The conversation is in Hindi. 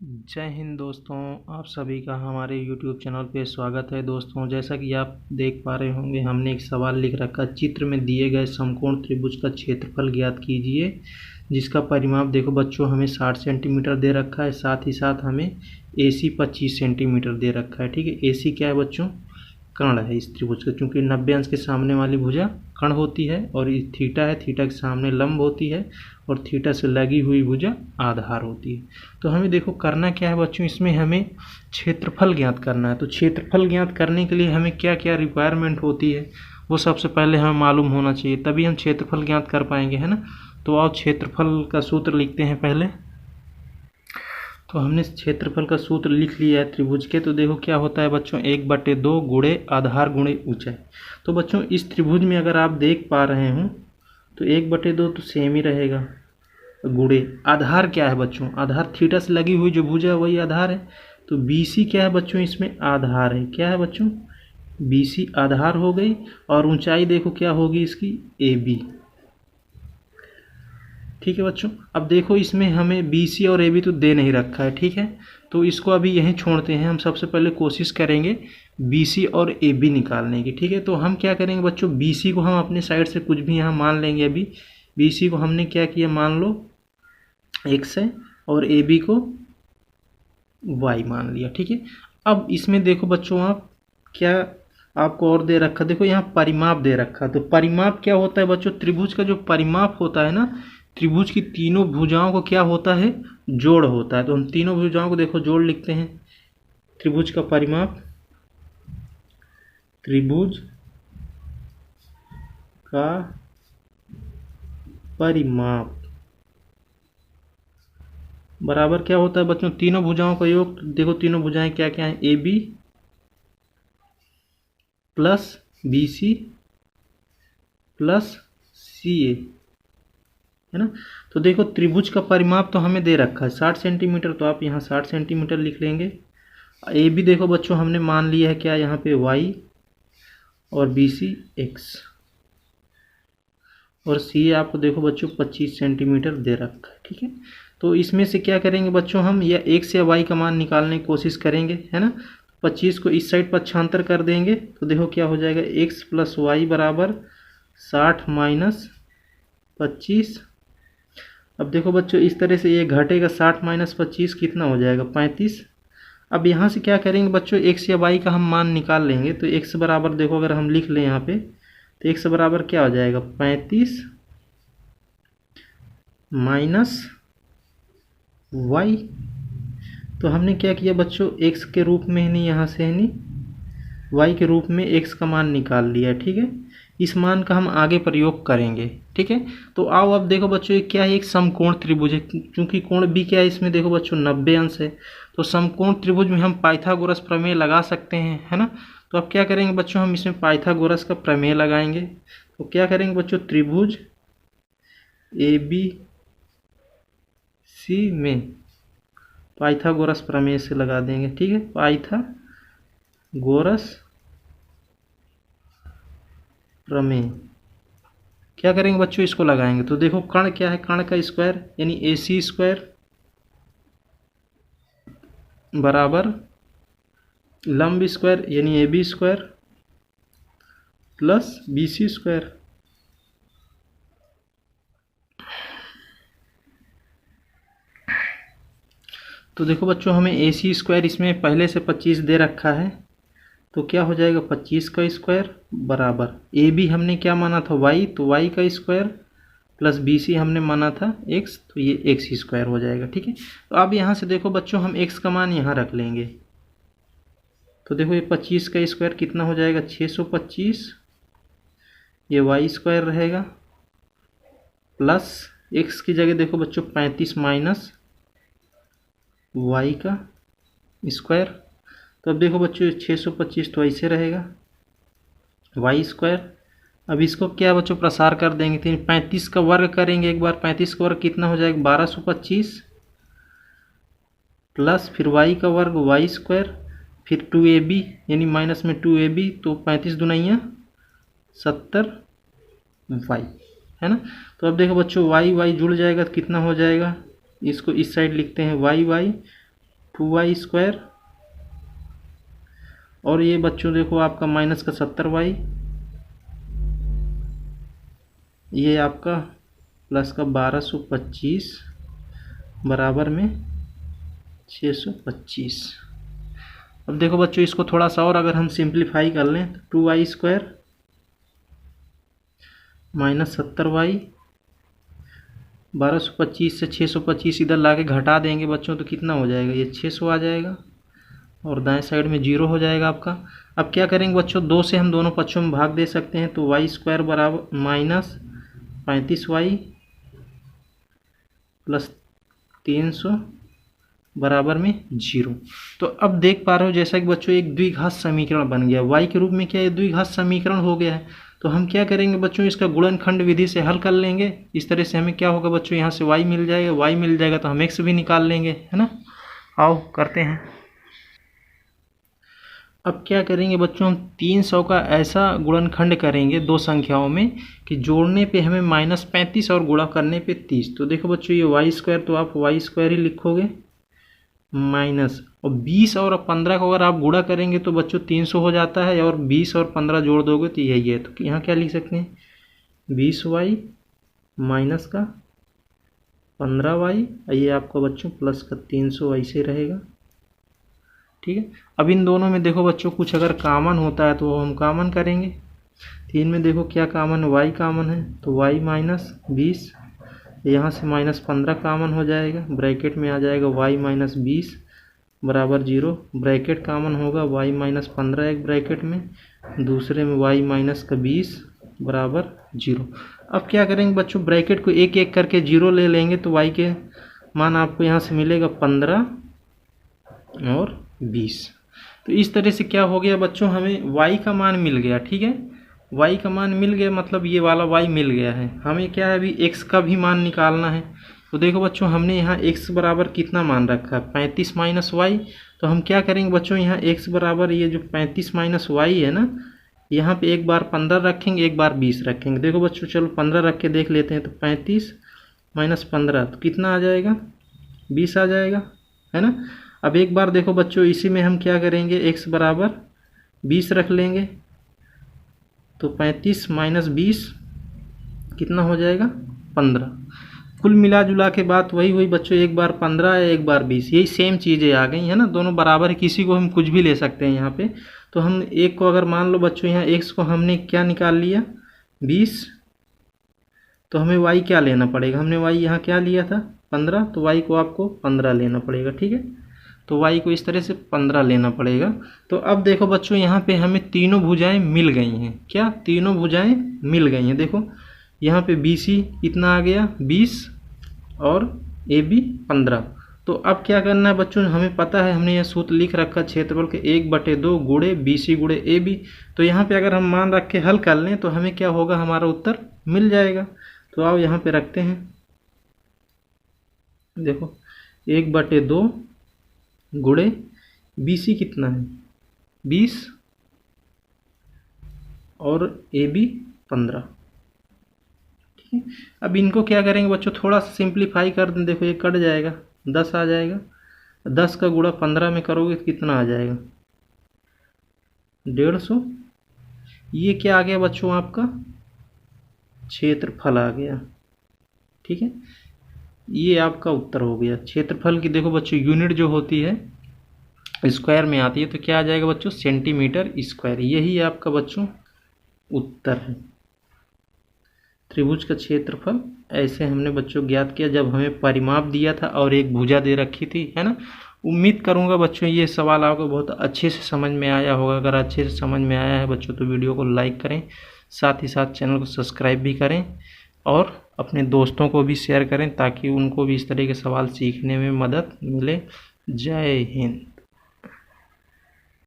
जय हिंद दोस्तों, आप सभी का हमारे YouTube चैनल पे स्वागत है। दोस्तों, जैसा कि आप देख पा रहे होंगे, हमने एक सवाल लिख रखा। चित्र में दिए गए समकोण त्रिभुज का क्षेत्रफल ज्ञात कीजिए, जिसका परिमाप देखो बच्चों हमें 60 सेंटीमीटर दे रखा है। साथ ही साथ हमें AC 25 सेंटीमीटर दे रखा है। ठीक है, AC क्या है बच्चों? कर्ण है इस त्रिभुज का, क्योंकि 90 अंश के सामने वाली भुजा कर्ण होती है और थीटा है, थीटा के सामने लंब होती है और थीटा से लगी हुई भुजा आधार होती है। तो हमें देखो करना क्या है बच्चों, इसमें हमें क्षेत्रफल ज्ञात करना है। तो क्षेत्रफल ज्ञात करने के लिए हमें क्या क्या रिक्वायरमेंट होती है, वो सबसे पहले हमें मालूम होना चाहिए, तभी हम क्षेत्रफल ज्ञात कर पाएंगे, है ना। तो आओ क्षेत्रफल का सूत्र लिखते हैं पहले। तो हमने क्षेत्रफल का सूत्र लिख लिया है त्रिभुज के। तो देखो क्या होता है बच्चों, 1/2 गुणे आधार गुणे ऊंचाई। तो बच्चों इस त्रिभुज में अगर आप देख पा रहे हो तो 1/2 तो सेम ही रहेगा, गुणे आधार क्या है बच्चों? आधार थीटा से लगी हुई जो भुजा है वही आधार है। तो BC क्या है बच्चों? इसमें आधार है। क्या है बच्चों? BC आधार हो गई। और ऊंचाई देखो क्या होगी इसकी? AB। ठीक है बच्चों, अब देखो इसमें हमें BC और AB तो दे नहीं रखा है। ठीक है, तो इसको अभी यहीं छोड़ते हैं। हम सबसे पहले कोशिश करेंगे BC और AB निकालने की। ठीक है, तो हम क्या करेंगे बच्चों, BC को हम अपने साइड से कुछ भी यहाँ मान लेंगे। अभी BC को हमने क्या किया, मान लो X है, और AB को Y मान लिया। ठीक है, अब इसमें देखो बच्चों, आप क्या आपको और दे रखा, देखो यहाँ परिमाप दे रखा। तो परिमाप क्या होता है बच्चों? त्रिभुज का जो परिमाप होता है ना, त्रिभुज की तीनों भुजाओं को क्या होता है, जोड़ होता है। तो हम तीनों भुजाओं को देखो जोड़ लिखते हैं। त्रिभुज का परिमाप, त्रिभुज का परिमाप बराबर क्या होता है बच्चों, तीनों भुजाओं का योग। देखो तीनों भुजाएं क्या क्या हैं, AB plus BC plus CA, है ना। तो देखो त्रिभुज का परिमाप तो हमें दे रखा है 60 सेंटीमीटर, तो आप यहाँ 60 सेंटीमीटर लिख लेंगे। AB देखो बच्चों हमने मान लिया है क्या, यहाँ पे Y और BC X, और CA आपको देखो बच्चों 25 सेंटीमीटर दे रखा है। ठीक है, तो इसमें से क्या करेंगे बच्चों, हम या X या Y का मान निकालने की कोशिश करेंगे, है ना। 25 को इस साइड पक्षांतर कर देंगे तो देखो क्या हो जाएगा, X प्लस Y बराबर 60 माइनस 25। अब देखो बच्चों इस तरह से ये घटेगा, 60 माइनस 25 कितना हो जाएगा, 35। अब यहाँ से क्या करेंगे बच्चों, X या Y का हम मान निकाल लेंगे। तो X बराबर देखो अगर हम लिख लें यहाँ पे, तो X बराबर क्या हो जाएगा, 35 माइनस Y। तो हमने क्या किया बच्चों, X के रूप में ही नहीं, यहाँ से ही नहीं, Y के रूप में X का मान निकाल लिया। ठीक है, इस मान का हम आगे प्रयोग करेंगे। ठीक है, तो आओ अब देखो बच्चों ये क्या है, एक समकोण त्रिभुज है। चूंकि कोण B क्या है इसमें, देखो बच्चों 90 अंश है। तो समकोण त्रिभुज में हम पाइथागोरस प्रमेय लगा सकते हैं, है ना। तो अब क्या करेंगे बच्चों, हम इसमें पाइथागोरस का प्रमेय लगाएंगे। तो क्या करेंगे बच्चों, त्रिभुज ABC में पाइथागोरस प्रमेय से लगा देंगे। ठीक है, पाइथागोरस प्रमेय क्या करेंगे बच्चों, इसको लगाएंगे। तो देखो कर्ण क्या है, कर्ण का स्क्वायर यानी AC स्क्वायर बराबर लंब स्क्वायर यानी AB square plus BC square. तो देखो बच्चों हमें AC स्क्वायर इसमें पहले से 25 दे रखा है, तो क्या हो जाएगा 25 का स्क्वायर बराबर AB हमने क्या माना था, Y, तो Y का स्क्वायर प्लस BC हमने माना था X, तो ये X स्क्वायर हो जाएगा। ठीक है, तो अब यहाँ से देखो बच्चों हम X का मान यहाँ रख लेंगे। तो देखो ये 25 का स्क्वायर कितना हो जाएगा, 625। ये Y स्क्वायर रहेगा प्लस X की जगह देखो बच्चों 35 माइनस Y का स्क्वायर। तो अब देखो बच्चों 625 तो ऐसे रहेगा Y स्क्वायर। अब इसको क्या बच्चों प्रसार कर देंगे, 35 का वर्ग करेंगे एक बार, 35 का वर्ग कितना हो जाएगा, 1225 प्लस फिर Y का वर्ग Y स्क्वायर, फिर 2AB यानी माइनस में 2AB, तो 35 दुनिया 70 Y, है ना। तो अब देखो बच्चों Y जुड़ जाएगा तो कितना हो जाएगा, इसको इस साइड लिखते हैं Y 2y², और ये बच्चों देखो आपका माइनस का 70y, ये आपका प्लस का 1225 बराबर में 625। अब देखो बच्चों इसको थोड़ा सा और अगर हम सिंप्लीफाई कर लें तो 2y² माइनस 70y, 1225 से 625 इधर ला के घटा देंगे बच्चों तो कितना हो जाएगा, ये 600 आ जाएगा और दाएं साइड में 0 हो जाएगा आपका। अब क्या करेंगे बच्चों, 2 से हम दोनों पक्षों में भाग दे सकते हैं तो y² बराबर माइनस 35y प्लस 300 बराबर में 0। तो अब देख पा रहे हो जैसा कि बच्चों एक द्विघात समीकरण बन गया, y के रूप में क्या है द्विघात समीकरण हो गया है। तो हम क्या करेंगे बच्चों, इसका गुणनखंड विधि से हल कर लेंगे। इस तरह से हमें क्या होगा बच्चों, यहाँ से y मिल जाएगा, y मिल जाएगा तो हम x भी निकाल लेंगे, है ना। आओ करते हैं। अब क्या करेंगे बच्चों, हम 300 का ऐसा गुणनखंड करेंगे दो संख्याओं में कि जोड़ने पे हमें -35 और गुणा करने पे 30। तो देखो बच्चों ये y² तो आप y² ही लिखोगे माइनस, और 20 और 15 को अगर आप गुणा करेंगे तो बच्चों 300 हो जाता है, और 20 और 15 जोड़ दोगे तो यही है। तो यहाँ क्या लिख सकते हैं 20y माइनस का 15y, ये आपका बच्चों प्लस का 300 ऐसे रहेगा, ठीक है। अब इन दोनों में देखो बच्चों कुछ अगर कॉमन होता है तो हम कॉमन करेंगे। 3 में देखो क्या कॉमन है, y कॉमन है तो y माइनस 20, यहाँ से -15 कॉमन हो जाएगा, ब्रैकेट में आ जाएगा y माइनस 20 बराबर 0, ब्रैकेट कॉमन होगा y माइनस 15 एक ब्रैकेट में, दूसरे में y माइनस का 20 बराबर 0। अब क्या करेंगे बच्चों, ब्रैकेट को एक एक करके 0 ले लेंगे तो y के मान आपको यहाँ से मिलेगा 15 और 20। तो इस तरह से क्या हो गया बच्चों, हमें y का मान मिल गया, ठीक है। y का मान मिल गया मतलब ये वाला y मिल गया है। हमें क्या है अभी x का भी मान निकालना है। तो देखो बच्चों हमने यहाँ x बराबर कितना मान रखा है 35 माइनस y। तो हम क्या करेंगे बच्चों, यहाँ x बराबर ये जो 35 माइनस y है ना, यहाँ पे एक बार 15 रखेंगे एक बार 20 रखेंगे। देखो बच्चों चलो 15 रख के देख लेते हैं। तो 35 माइनस 15 तो कितना आ जाएगा 20 आ जाएगा, है ना। अब एक बार देखो बच्चों इसी में हम क्या करेंगे, x बराबर 20 रख लेंगे तो 35 माइनस 20 कितना हो जाएगा 15। कुल मिला जुला के बात वही हुई बच्चों, एक बार 15 है एक बार 20, यही सेम चीज़ें आ गई है ना, दोनों बराबर है। किसी को हम कुछ भी ले सकते हैं यहाँ पे। तो हम एक को अगर मान लो बच्चों यहाँ x को हमने क्या निकाल लिया 20, तो हमें y क्या लेना पड़ेगा, हमने y यहाँ क्या लिया था 15, तो y को आपको 15 लेना पड़ेगा, ठीक है। तो y को इस तरह से 15 लेना पड़ेगा। तो अब देखो बच्चों यहाँ पे हमें तीनों भुजाएं मिल गई हैं, क्या तीनों भुजाएं मिल गई हैं। देखो यहाँ पे BC कितना आ गया 20 और AB 15। तो अब क्या करना है बच्चों, हमें पता है हमने यह सूत्र लिख रखा क्षेत्रफल के 1/2 गुणे BC गुणे AB। तो यहाँ पे अगर हम मान रख के हल कर लें तो हमें क्या होगा, हमारा उत्तर मिल जाएगा। तो आओ यहाँ पे रखते हैं, देखो 1/2 गुणे BC कितना है 20 और AB 15, ठीक है। अब इनको क्या करेंगे बच्चों, थोड़ा सा सिंप्लीफाई कर दें। देखो ये कट जाएगा 10 आ जाएगा, 10 का गुणा 15 में करोगे तो कितना आ जाएगा 150। ये क्या आ गया बच्चों आपका क्षेत्रफल आ गया, ठीक है। ये आपका उत्तर हो गया। क्षेत्रफल की देखो बच्चों यूनिट जो होती है स्क्वायर में आती है, तो क्या आ जाएगा बच्चों सेंटीमीटर स्क्वायर। यही आपका बच्चों उत्तर है। त्रिभुज का क्षेत्रफल ऐसे हमने बच्चों ज्ञात किया जब हमें परिमाप दिया था और एक भुजा दे रखी थी, है ना। उम्मीद करूंगा बच्चों ये सवाल आपको बहुत अच्छे से समझ में आया होगा। अगर अच्छे से समझ में आया है बच्चों तो वीडियो को लाइक करें, साथ ही साथ चैनल को सब्सक्राइब भी करें और अपने दोस्तों को भी शेयर करें ताकि उनको भी इस तरह के सवाल सीखने में मदद मिले। जय हिंद।